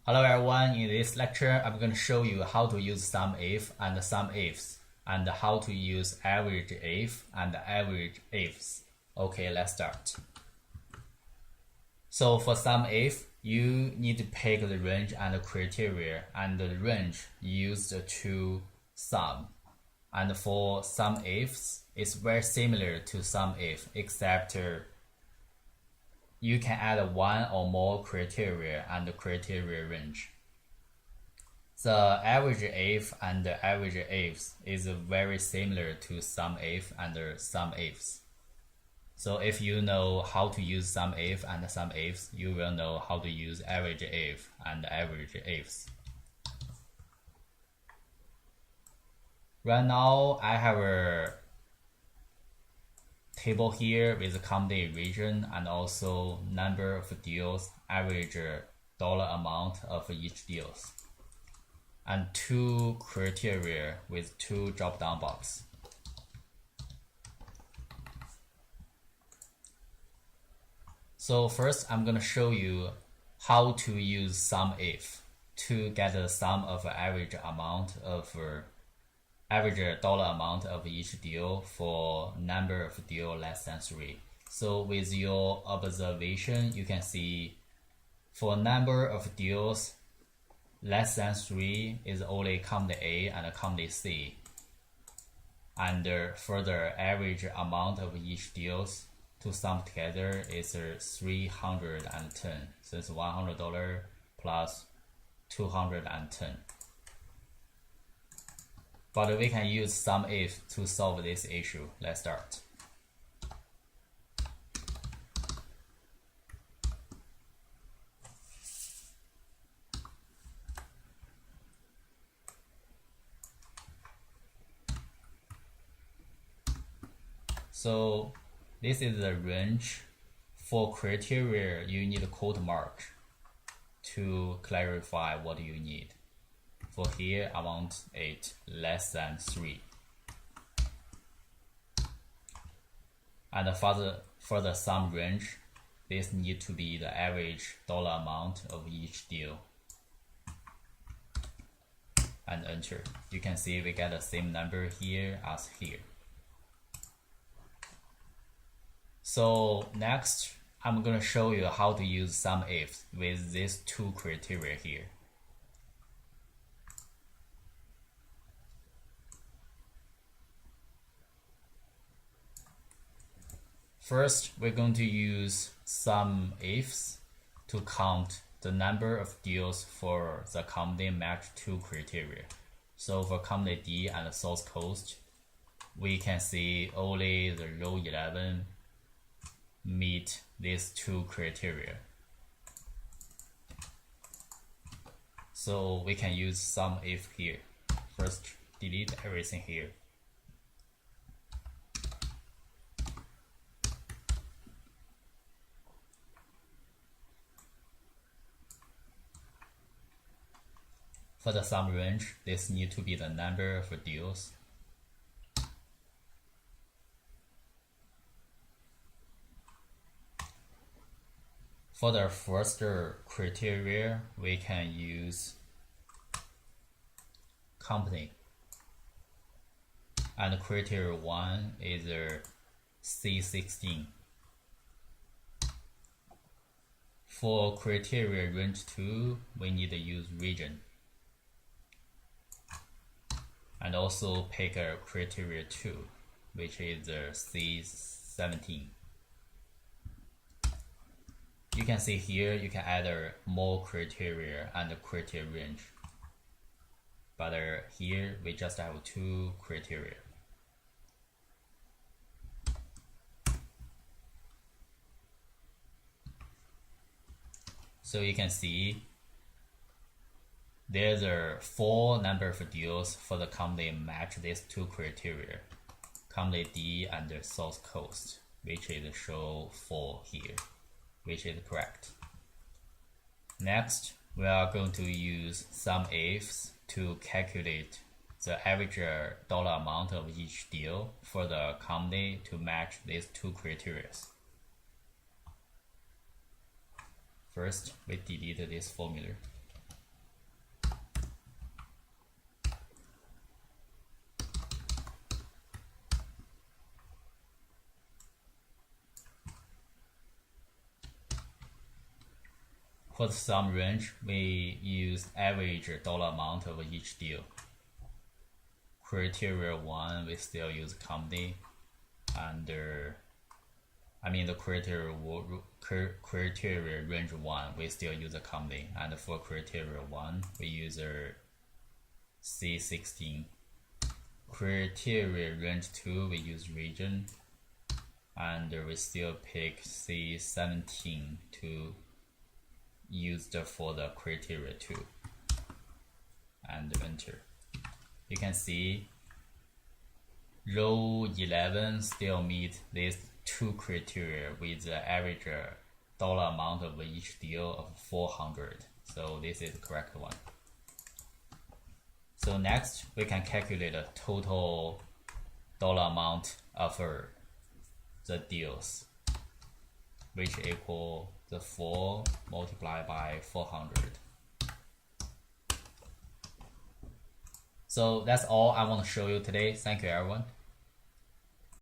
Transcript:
Hello everyone, in this lecture I'm going to show you how to use Sumifs and Sumifs and how to use Averageifs and Averageifs. Okay, let's start. So for Sumif, you need to pick the range and the criteria and the range used to sum. And for Sumifs, it's very similar to Sumif except you can add one or more criteria and the criteria range. The Averageif and the Averageifs is very similar to Sumif and Sumifs. So if you know how to use Sumif and Sumifs, you will know how to use Averageif and Averageifs. Right now, I have a table here with the company region and also number of deals, average dollar amount of each deals, and two criteria with two drop-down boxes. So first, I'm going to show you how to use Sumif to get the sum of average dollar amount of each deal for number of deal less than 3. So with your observation, you can see for number of deals less than 3 is only company A and company C. And for the average amount of each deals to sum together is 310. So it's $100 plus 210. But we can use Sumif to solve this issue. Let's start. So this is the range. For criteria, you need a quote mark to clarify what you need. For here, I want it less than 3. And for the sum range, this need to be the average dollar amount of each deal. And enter. You can see we get the same number here as here. So next, I'm going to show you how to use Sumifs with these two criteria here. First, we're going to use Sumifs to count the number of deals for the company match two criteria. So for company D and the South Coast, we can see only the row 11 meet these two criteria. So we can use Sumif here. First, delete everything here. For the sum range, this need to be the number of deals. For the first criteria, we can use company. And criteria 1 is C16. For criteria range 2, we need to use region. And also pick a criteria 2, which is C17. You can see here, you can add more criteria and the criteria range. But here, we just have two criteria. So you can see there's 4 number of deals for the company match these two criteria. Company D and the South Coast, which is show 4 here, which is correct. Next, we are going to use Sumifs to calculate the average dollar amount of each deal for the company to match these two criteria. First, we delete this formula. For the sum range, we use average dollar amount of each deal. Criteria 1, we still use company, and the criteria range 1, we still use a company, and for criteria 1, we use a C16. Criteria range 2, we use region, and we still pick C17 to use for the criteria 2, and enter. You can see row 11 still meet these two criteria with the average dollar amount of each deal of 400. So this is the correct one. So next we can calculate the total dollar amount of the deals, which equal the 4 multiplied by 400. So that's all I want to show you today. Thank you, everyone.